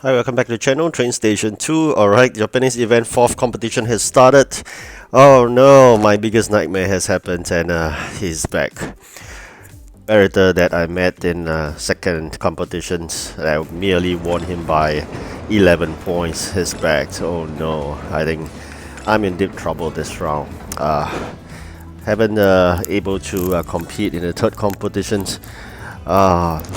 Hi, welcome back to the channel, TrainStation 2. Alright, Japanese event 4th competition has started. Oh no, my biggest nightmare has happened and he's back. Competitor that I met in second competitions, I merely won him by 11 points. He's back. Oh no, I think I'm in deep trouble this round. Haven't able to compete in the third competitions.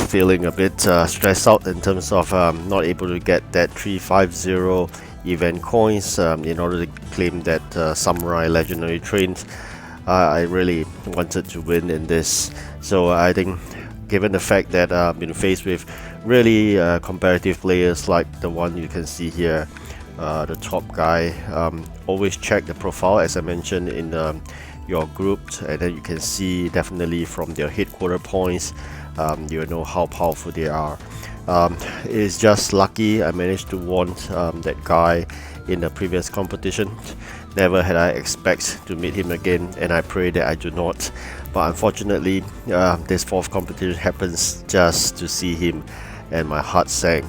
Feeling a bit stressed out in terms of not able to get that 350 event coins in order to claim that Samurai Legendary Trains. I really wanted to win in this, so I think given the fact that I've been faced with really competitive players like the one you can see here, the top guy, always check the profile as I mentioned in your group, and then you can see definitely from their headquarter points, you know how powerful they are. It's just lucky I managed to warn that guy in the previous competition. Never had I expect to meet him again, and I pray that I do not. But unfortunately, this fourth competition happens just to see him, and my heart sank.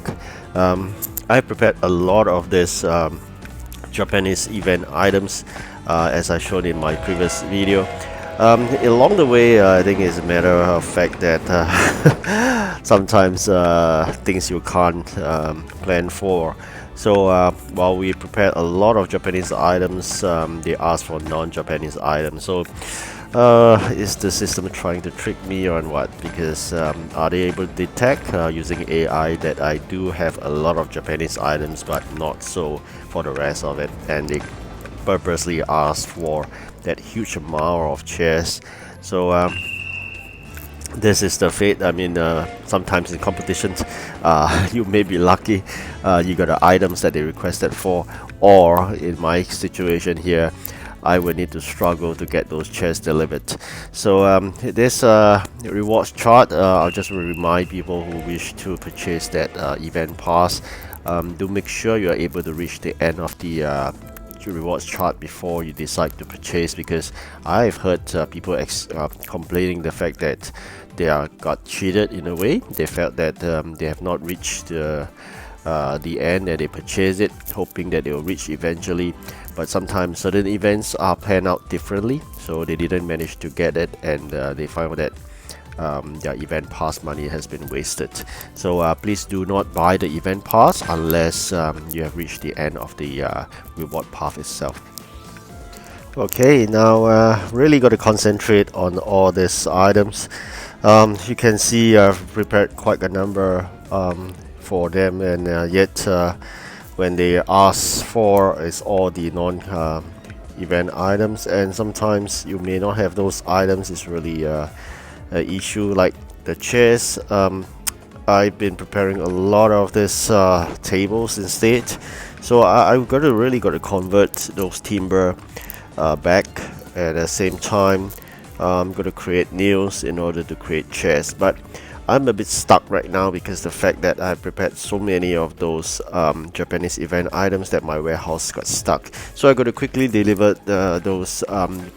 I prepared a lot of this Japanese event items, as I showed in my previous video. Along the way, I think it's a matter of fact that sometimes things you can't plan for. So while we prepared a lot of Japanese items, they asked for non-Japanese items. So is the system trying to trick me or what? Because are they able to detect using AI that I do have a lot of Japanese items but not so for the rest of it, and they purposely asked for that huge amount of chairs. So this is the fate. I mean, sometimes in competitions, you may be lucky, you got the items that they requested for, or in my situation here, I will need to struggle to get those chairs delivered. So this rewards chart, I'll just remind people who wish to purchase that event pass, do make sure you are able to reach the end of the rewards chart before you decide to purchase, because I've heard people complaining the fact that they got cheated in a way. They felt that they have not reached the end and they purchase it hoping that they will reach eventually, but sometimes certain events are planned out differently, so they didn't manage to get it, and they found that their event pass money has been wasted. So please do not buy the event pass unless you have reached the end of the reward path itself. Okay, now really got to concentrate on all these items. You can see I've prepared quite a number for them, and yet when they ask for is all the non event items, and sometimes you may not have those items. It's really issue. Like the chairs, I've been preparing a lot of these tables instead, so I've really got to convert those timber back. At the same time, I'm going to create nails in order to create chairs, but I'm a bit stuck right now because the fact that I prepared so many of those Japanese event items that my warehouse got stuck. So I got to quickly deliver those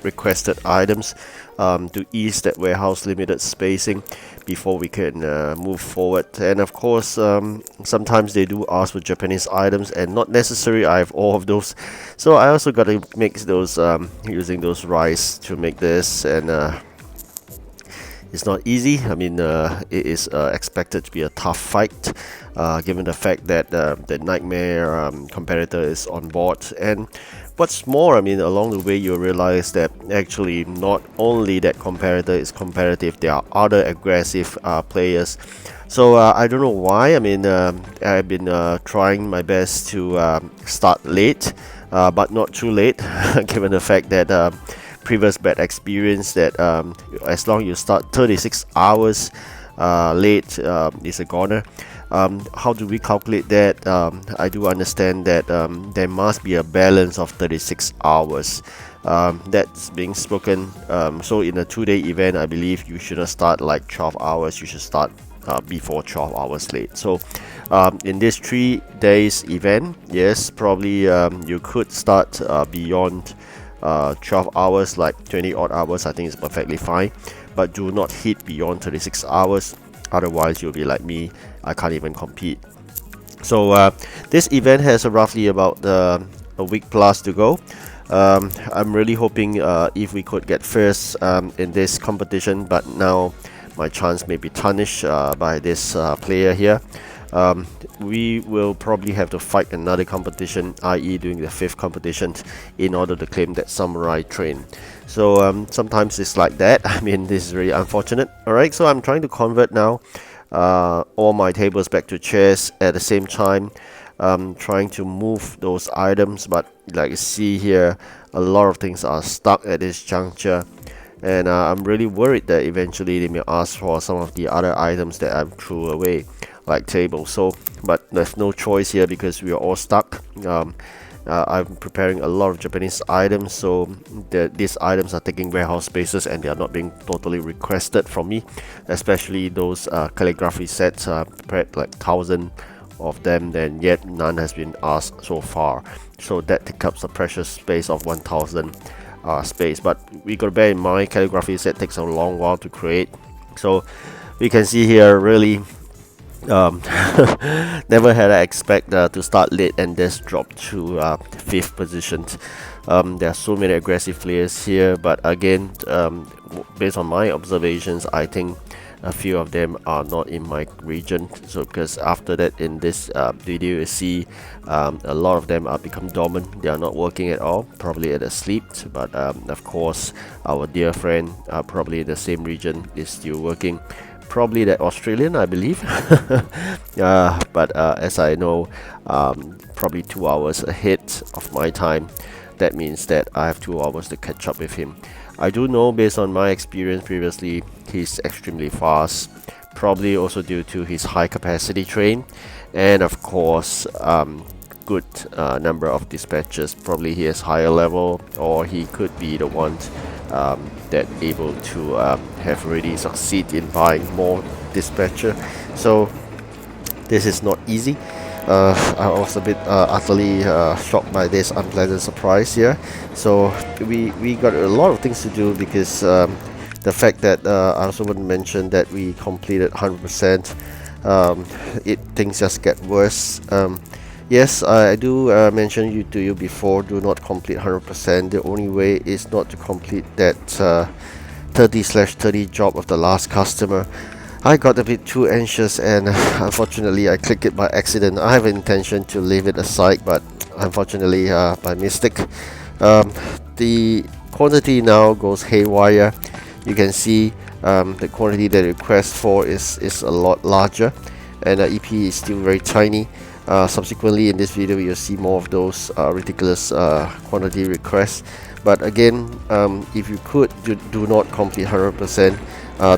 requested items to ease that warehouse limited spacing before we can move forward. And of course, sometimes they do ask for Japanese items, and not necessarily I have all of those. So I also got to mix those using those rice to make this, and it's not easy. I mean, it is expected to be a tough fight, given the fact that the nightmare competitor is on board. And what's more, I mean, along the way you realize that actually not only that competitor is competitive, there are other aggressive players. So I don't know why. I mean, I've been trying my best to start late, but not too late, given the fact that previous bad experience that as long as you start 36 hours late, is a goner. How do we calculate that? I do understand that there must be a balance of 36 hours that's being spoken. So in a 2-day event, I believe you shouldn't start like 12 hours, you should start before 12 hours late. So in this 3 days event, yes, probably you could start beyond 12 hours, like 20 odd hours. I think it's perfectly fine, but do not hit beyond 36 hours, otherwise you'll be like me, I can't even compete. So this event has roughly about a week plus to go. I'm really hoping if we could get first in this competition, but now my chance may be tarnished by this player here. We will probably have to fight another competition, i.e. doing the 5th competition, in order to claim that samurai train. So sometimes it's like that. I mean, this is really unfortunate. Alright, so I'm trying to convert now all my tables back to chairs at the same time. Trying to move those items, but like you see here, a lot of things are stuck at this juncture, and I'm really worried that eventually they may ask for some of the other items that I threw away, like tables. So but there's no choice here because we are all stuck. I'm preparing a lot of Japanese items, so these items are taking warehouse spaces and they are not being totally requested from me, especially those calligraphy sets. Prepared like 1,000 of them, and yet none has been asked so far, so that takes up the precious space of 1,000 space. But we gotta bear in mind, calligraphy set takes a long while to create, so we can see here really never had I expect to start late and just drop to 5th position. There are so many aggressive players here, but again, based on my observations, I think a few of them are not in my region. So because after that, in this video, you see a lot of them are become dormant. They are not working at all, probably at asleep. But of course, our dear friend, probably in the same region, is still working. Probably that Australian, I believe. But as I know, probably 2 hours ahead of my time. That means that I have 2 hours to catch up with him. I do know, based on my experience previously, he's extremely fast, probably also due to his high capacity train, and of course good number of dispatches. Probably he has higher level, or he could be the one that able to have already succeed in buying more dispatcher. So this is not easy. I was a bit utterly shocked by this unpleasant surprise here. So we got a lot of things to do, because the fact that I also want to mention that we completed 100%, things just get worse. Yes, I do mention to you before, do not complete 100%. The only way is not to complete that 30/30 job of the last customer. I got a bit too anxious, and unfortunately I clicked it by accident. I have an intention to leave it aside, but unfortunately by mistake, the quantity now goes haywire. You can see the quantity that request for is a lot larger, and the EP is still very tiny. Subsequently in this video, you'll see more of those ridiculous quantity requests. But again, if you could, do not complete 100%.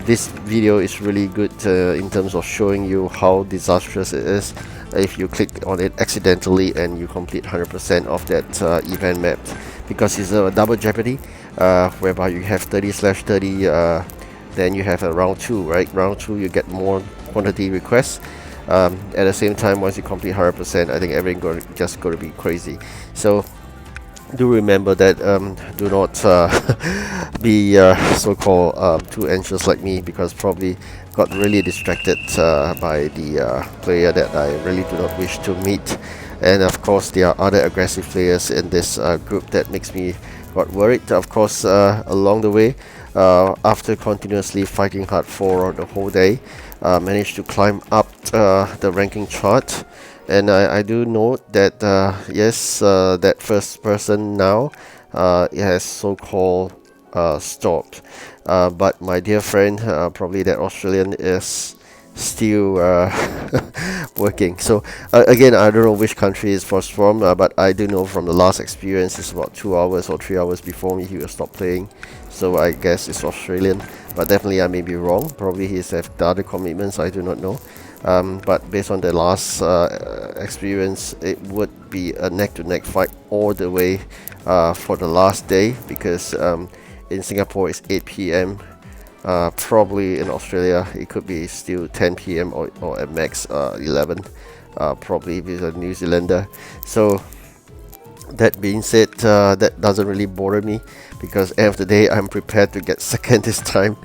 This video is really good in terms of showing you how disastrous it is if you click on it accidentally and you complete 100% of that event map, because it's a double jeopardy, whereby you have 30/30, then you have a round 2, right? Round 2 you get more quantity requests. At the same time, once you complete 100%, I think everything just going to be crazy. So do remember that, do not be so-called too anxious like me, because probably got really distracted by the player that I really do not wish to meet. And of course there are other aggressive players in this group that makes me got worried. Of course, along the way, after continuously fighting hard for the whole day, managed to climb up the ranking chart. And I do note that yes, that first person now it has so-called stopped, but my dear friend, probably that Australian, is still working. So again, I don't know which country is first from, but I do know from the last experience, it's about 2 hours or 3 hours before me he will stop playing. So I guess it's Australian, but definitely I may be wrong. Probably he's have the other commitments, I do not know. But based on the last experience, it would be a neck-to-neck fight all the way for the last day, because in Singapore it's 8 p.m. Probably in Australia it could be still 10 p.m. or at max 11, probably if he's a New Zealander. So that being said, that doesn't really bother me, because end of the day I'm prepared to get second this time,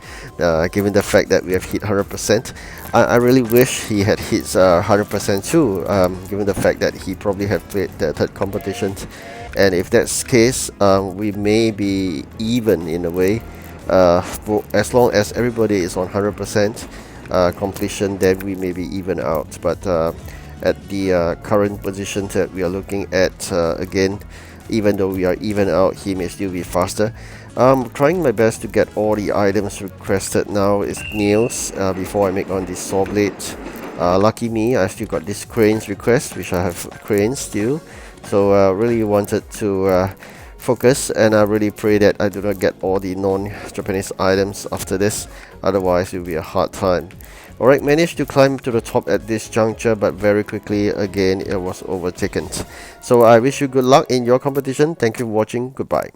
given the fact that we have hit 100%. I really wish he had hit 100% too, given the fact that he probably had played the third competition, and if that's the case, we may be even in a way. As long as everybody is on 100% completion, then we may be even out. But at the current position that we are looking at, again, even though we are even out, he may still be faster. I'm trying my best to get all the items requested now. Is nails before I make on this saw blade. Lucky me, I still got this cranes request, which I have cranes still. So really wanted to focus, and I really pray that I do not get all the non-Japanese items after this, otherwise it will be a hard time. Alright, managed to climb to the top at this juncture, but very quickly again it was overtaken. So I wish you good luck in your competition. Thank you for watching. Goodbye.